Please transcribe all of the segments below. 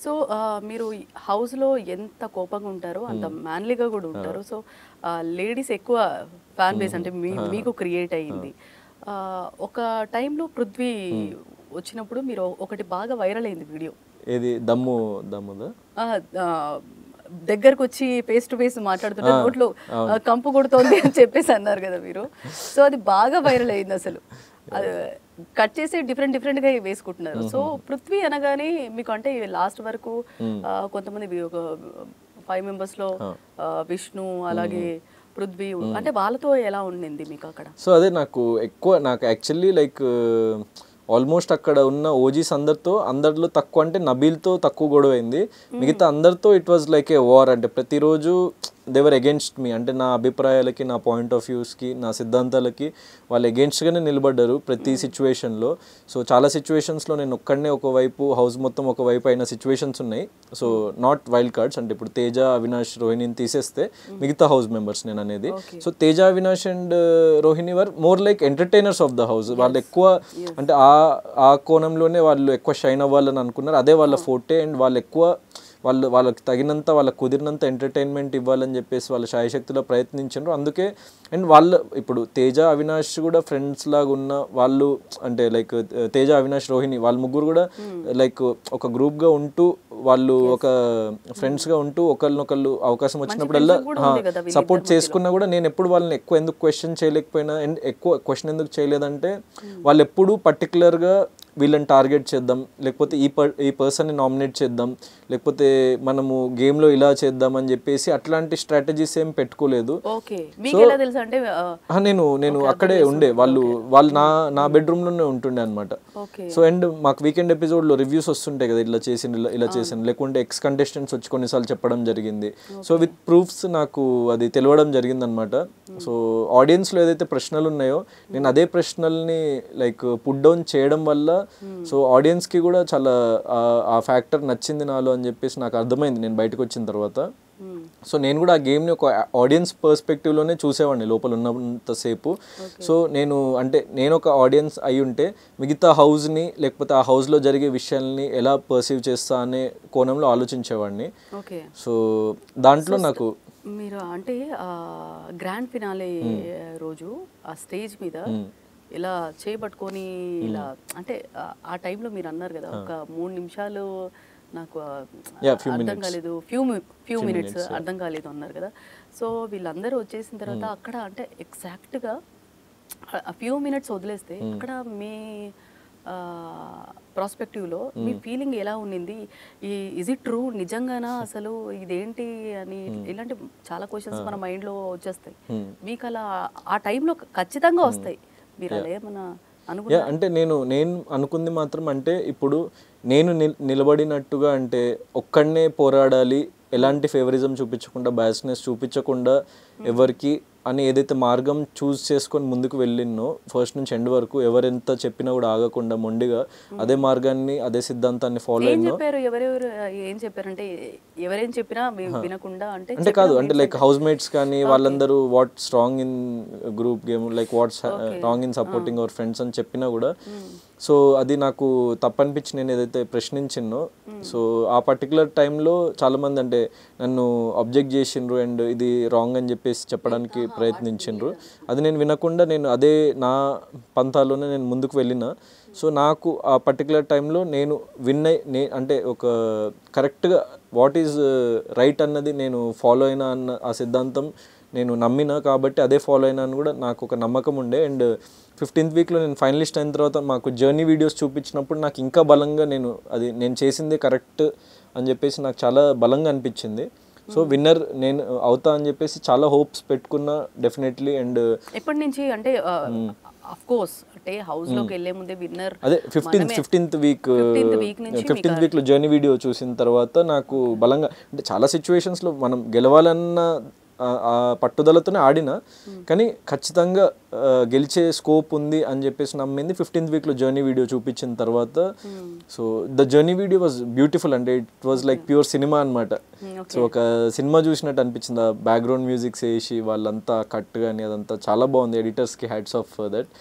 So మీరు హౌస్లో ఎంత కోపంగా ఉంటారో అంత మ్యాన్లీగా కూడా ఉంటారు. సో లేడీస్ ఎక్కువ ఫ్యాన్ బేస్ అంటే మీకు క్రియేట్ అయ్యింది. ఒక టైంలో పృథ్వీ వచ్చినప్పుడు మీరు ఒకటి బాగా వైరల్ అయింది వీడియో. ఏది దమ్ముదా దగ్గరకు వచ్చి ఫేస్ టు ఫేస్ మాట్లాడుతుంటే నోట్లో కంపు కొడుతోంది అని చెప్పేసి అన్నారు కదా మీరు. సో అది బాగా వైరల్ అయింది అసలు. అది కట్ చేసి డిఫరెంట్గా వేసుకుంటున్నారు. సో పృథ్వీ అనగానే మీకు అంటే లాస్ట్ వరకు కొంతమంది ఒక 5 మెంబర్స్లో విష్ణు అలాగే పృథ్వీ అంటే వాళ్ళతో ఎలా ఉండింది మీకు అక్కడ? సో అదే నాకు యాక్చువల్లీ లైక్ ఆల్మోస్ట్ అక్కడ ఉన్న ఓజీస్ అందరిలో తక్కువ అంటే నబీల్తో తక్కువ గొడవ అయింది. మిగతా అందరితో it was like a war. అంటే ప్రతిరోజు దేవర్ అగేన్స్ట్ మీ, అంటే నా అభిప్రాయాలకి, నా పాయింట్ ఆఫ్ వ్యూస్కి, నా సిద్ధాంతాలకి వాళ్ళు అగేన్స్ట్గానే నిలబడ్డారు ప్రతి సిచ్యువేషన్లో. సో చాలా సిచ్యువేషన్స్లో నేను ఒక్కడనే ఒకవైపు, హౌస్ మొత్తం ఒకవైపు అయిన సిచ్యువేషన్స్ ఉన్నాయి. సో నాట్ వైల్డ్ కార్డ్స్, అంటే ఇప్పుడు తేజ, అవినాష్, రోహిణిని తీసేస్తే మిగతా హౌస్ మెంబర్స్ నేను అనేది. So Teja, Avinash and Rohini were more like entertainers of the house. వాళ్ళు ఎక్కువ అంటే ఆ కోణంలోనే వాళ్ళు ఎక్కువ షైన్ అవ్వాలని అనుకున్నారు. అదే వాళ్ళ ఫోర్టే. అండ్ వాళ్ళు ఎక్కువ వాళ్ళకి తగినంత, వాళ్ళకి కుదిరినంత ఎంటర్టైన్మెంట్ ఇవ్వాలని చెప్పేసి వాళ్ళ శాయశక్తిలో ప్రయత్నించారు. అందుకే అండ్ వాళ్ళు ఇప్పుడు తేజ, అవినాష్ కూడా ఫ్రెండ్స్ లాగా ఉన్న వాళ్ళు, అంటే లైక్ తేజ, అవినాష్, రోహిణి వాళ్ళు ముగ్గురు కూడా లైక్ ఒక గ్రూప్గా ఉంటూ, వాళ్ళు ఒక ఫ్రెండ్స్గా ఉంటూ ఒకరినొకళ్ళు అవకాశం వచ్చినప్పుడల్లా సపోర్ట్ చేసుకున్నా కూడా నేను ఎప్పుడు వాళ్ళని ఎక్కువ ఎందుకు క్వశ్చన్ చేయలేకపోయినా. అండ్ ఎక్కువ క్వశ్చన్ ఎందుకు చేయలేదంటే వాళ్ళు ఎప్పుడు పర్టికులర్గా వీళ్ళని టార్గెట్ చేద్దాం, లేకపోతే ఈ పర్సన్ని నామినేట్ చేద్దాం, లేకపోతే మనము గేమ్లో ఇలా చేద్దాం అని చెప్పేసి అట్లాంటి స్ట్రాటజీస్ ఏం పెట్టుకోలేదు. నేను అక్కడే ఉండే, వాళ్ళు నా బెడ్రూమ్లోనే ఉంటుండే అనమాట. సో అండ్ మాకు వీకెండ్ ఎపిసోడ్లో రివ్యూస్ వస్తుంటాయి కదా, ఇలా చేసాను లేకుంటే ఎక్స్ కంటెస్టెంట్స్ వచ్చి కొన్నిసార్లు చెప్పడం జరిగింది. సో విత్ ప్రూఫ్స్ నాకు అది తెలియడం జరిగింది అనమాట. సో ఆడియన్స్లో ఏదైతే ప్రశ్నలు ఉన్నాయో నేను అదే ప్రశ్నల్ని లైక్ పుట్ డౌన్ చేయడం వల్ల సో ఆడియన్స్కి కూడా చాలా ఆ ఫ్యాక్టర్ నచ్చింది నాలో అని చెప్పేసి నాకు అర్థమైంది నేను బయటకు వచ్చిన తర్వాత. సో నేను కూడా ఆ గేమ్ని ఒక ఆడియన్స్ పర్స్పెక్టివ్లోనే చూసేవాడిని లోపల ఉన్నంతసేపు. సో నేను ఒక ఆడియన్స్ అయి ఉంటే మిగతా హౌస్ని, లేకపోతే ఆ హౌస్లో జరిగే విషయాల్ని ఎలా పర్సీవ్ చేస్తా అనే కోణంలో ఆలోచించేవాడిని. సో దాంట్లో నాకు మీరు అంటే గ్రాండ్ ఫినాలే రోజు ఆ స్టేజ్ మీద ఇలా చేయబట్టుకొని ఇలా అంటే ఆ టైంలో మీరు అన్నారు కదా ఒక 3 నిమిషాలు నాకు అర్థం కాలేదు, ఫ్యూ మినిట్స్ అర్థం కాలేదు అన్నారు కదా. సో వీళ్ళందరూ వచ్చేసిన తర్వాత అక్కడ అంటే ఎగ్జాక్ట్గా ఫ్యూ మినిట్స్ వదిలేస్తే అక్కడ మీ ప్రాస్పెక్టివ్లో మీ ఫీలింగ్ ఎలా ఉండింది? ఈజ్ ఇట్ ట్రూ, నిజంగానా అసలు ఇదేంటి అని ఇలాంటి చాలా క్వశ్చన్స్ మన మైండ్లో వచ్చేస్తాయి. మీకు అలా ఆ టైంలో ఖచ్చితంగా వస్తాయి. మీరు అలా ఏమన్నా అనుకున్నా? అంటే నేను అనుకుంది మాత్రం అంటే ఇప్పుడు నేను నిలబడినట్టుగా, అంటే ఒక్కడనే పోరాడాలి, ఎలాంటి ఫేవరిజం చూపించకుండా, బయాస్నెస్ చూపించకుండా ఎవరికి అని ఏదైతే మార్గం చూస్ చేసుకొని ముందుకు వెళ్ళినో ఫస్ట్ నుంచి ఎండ్ వరకు, ఎవరెంత చెప్పినా కూడా ఆగకుండా మొండిగా అదే మార్గాన్ని, అదే సిద్ధాంతాన్ని ఫాలో అయినో. ఏం చెప్పారంటే ఎవరేం చెప్పినా వినకుండా అంటే కాదు, అంటే లైక్ హౌస్ మేట్స్ కానీ వాళ్ళందరూ what strong in group game, like what's strong in supporting our friends అని చెప్పినా కూడా సో అది నాకు తప్పనిపించి నేను ఏదైతే ప్రశ్నించినో సో ఆ పర్టికులర్ టైంలో చాలామంది అంటే నన్ను అబ్జెక్ట్ చేసిండ్రు అండ్ ఇది రాంగ్ అని చెప్పేసి చెప్పడానికి ప్రయత్నించిండ్రు. అది నేను వినకుండా నేను అదే నా పంతాలోనే నేను ముందుకు వెళ్ళిన. సో నాకు ఆ పర్టికులర్ టైంలో నేను అంటే ఒక కరెక్ట్గా వాట్ ఈజ్ రైట్ అన్నది నేను ఫాలో అయినా అన్న ఆ సిద్ధాంతం నేను నమ్మిన కాబట్టి అదే ఫాలో అయినా అని కూడా నాకు ఒక నమ్మకం ఉండే. అండ్ 15th వీక్లో నేను ఫైనలిస్ట్ అయిన తర్వాత మాకు జర్నీ వీడియోస్ చూపించినప్పుడు నాకు ఇంకా బలంగా నేను చేసిందే కరెక్ట్ అని చెప్పేసి నాకు చాలా బలంగా అనిపించింది. సో విన్నర్ నేను అవుతా అని చెప్పేసి చాలా హోప్స్ పెట్టుకున్నా డెఫినెట్లీ. అండ్ ఎప్పటి నుంచి అంటే ఆఫ్ కోర్స్ అంటే హౌస్ లోకి వెళ్ళే ముందే విన్నర్ అదే 15th వీక్లో జర్నీ వీడియో చూసిన తర్వాత నాకు బలంగా, అంటే చాలా సిచ్యువేషన్స్లో మనం గెలవాలన్న ఆ పట్టుదలతోనే ఆడిన, కానీ ఖచ్చితంగా గెలిచే స్కోప్ ఉంది అని చెప్పేసి నమ్మింది 15th వీక్లో జర్నీ వీడియో చూపించిన తర్వాత. So the journey video was beautiful అంటే it was like pure cinema అనమాట. సో ఒక సినిమా చూసినట్టు అనిపించింది. ఆ బ్యాక్గ్రౌండ్ మ్యూజిక్స్ వేసి వాళ్ళంతా కట్ కానీ అదంతా చాలా బాగుంది. ఎడిటర్స్కి hats off for that.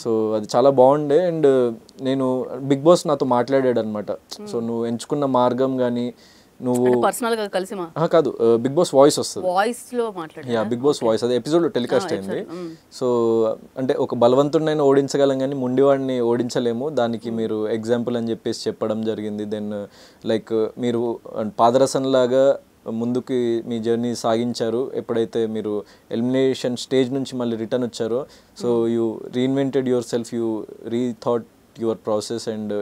So అది చాలా బాగుండే. అండ్ నేను బిగ్ బాస్ నాతో మాట్లాడాడు అనమాట. సో నువ్వు ఎంచుకున్న మార్గం కానీ నువ్వు పర్సనల్ గా కలిసి కాదు, బిగ్ బాస్ వాయిస్ వస్తుంది, వాయిస్ లో మాట్లాడారు. యా బిగ్ బాస్ వాయిస్ అది ఎపిసోడ్ టెలికాస్ట్ అయింది. సో అంటే ఒక బలవంతుడినైనా ఓడించగలం కానీ మొండివాడిని ఓడించలేము, దానికి మీరు ఎగ్జాంపుల్ అని చెప్పేసి చెప్పడం జరిగింది. దెన్ లైక్ మీరు పాదరసన్ లాగా ముందుకి మీ జర్నీ సాగించారు. ఎప్పుడైతే మీరు ఎలిమినేషన్ స్టేజ్ నుంచి మళ్ళీ రిటర్న్ వచ్చారో, so you reinvented yourself, you rethought your process and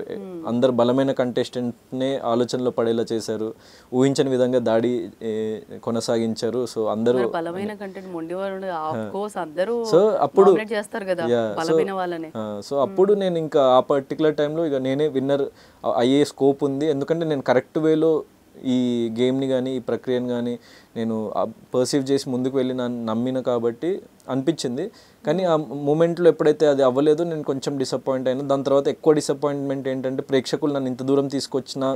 అందరు బలమైన కంటెస్టెంట్నే ఆలోచనలో పడేలా చేశారు. ఊహించని విధంగా దాడి కొనసాగించారు. సో అందరూ బలమైన కంటెంట్ మొండివాడు ఆఫ్ కోర్స్ అందరూ సో అప్పుడు చేస్తారు కదా బలమైన వాళ్ళనే. సో అప్పుడు నేను ఇంకా ఆ పర్టికులర్ టైంలో ఇక నేనే విన్నర్ అయ్యే స్కోప్ ఉంది, ఎందుకంటే నేను కరెక్ట్ వేలో ఈ గేమ్ని కానీ ఈ ప్రక్రియను కానీ నేను పర్సీవ్ చేసి ముందుకు వెళ్ళి నమ్మిన కాబట్టి అనిపించింది. కానీ ఆ మూమెంట్లో ఎప్పుడైతే అది అవ్వలేదు నేను కొంచెం డిసప్పాయింట్ అయినా. దాని తర్వాత ఎక్కువ డిసప్పాయింట్మెంట్ ఏంటంటే ప్రేక్షకులు నన్ను ఇంత దూరం తీసుకొచ్చినా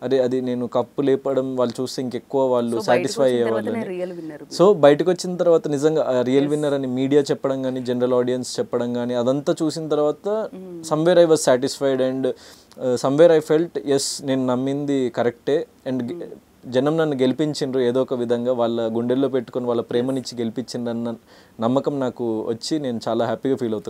అరే అది నేను కప్పు లేపడం వాళ్ళు చూస్తే ఇంకెక్కువ వాళ్ళు సాటిస్ఫై అయ్యేవాళ్ళని. సో బయటకు వచ్చిన తర్వాత నిజంగా రియల్ విన్నర్ అని మీడియా చెప్పడం కానీ జనరల్ ఆడియన్స్ చెప్పడం కానీ అదంతా చూసిన తర్వాత somewhere I was satisfied and somewhere I felt yes నేను నమ్మింది కరెక్టే అండ్ జనం నన్ను గెలిపించిండ్రు ఏదో ఒక విధంగా, వాళ్ళ గుండెల్లో పెట్టుకొని వాళ్ళ ప్రేమనిచ్చి గెలిపించిండ్రు అన్న నమ్మకం నాకు వచ్చి నేను చాలా హ్యాపీగా ఫీల్ అవుతున్నాను.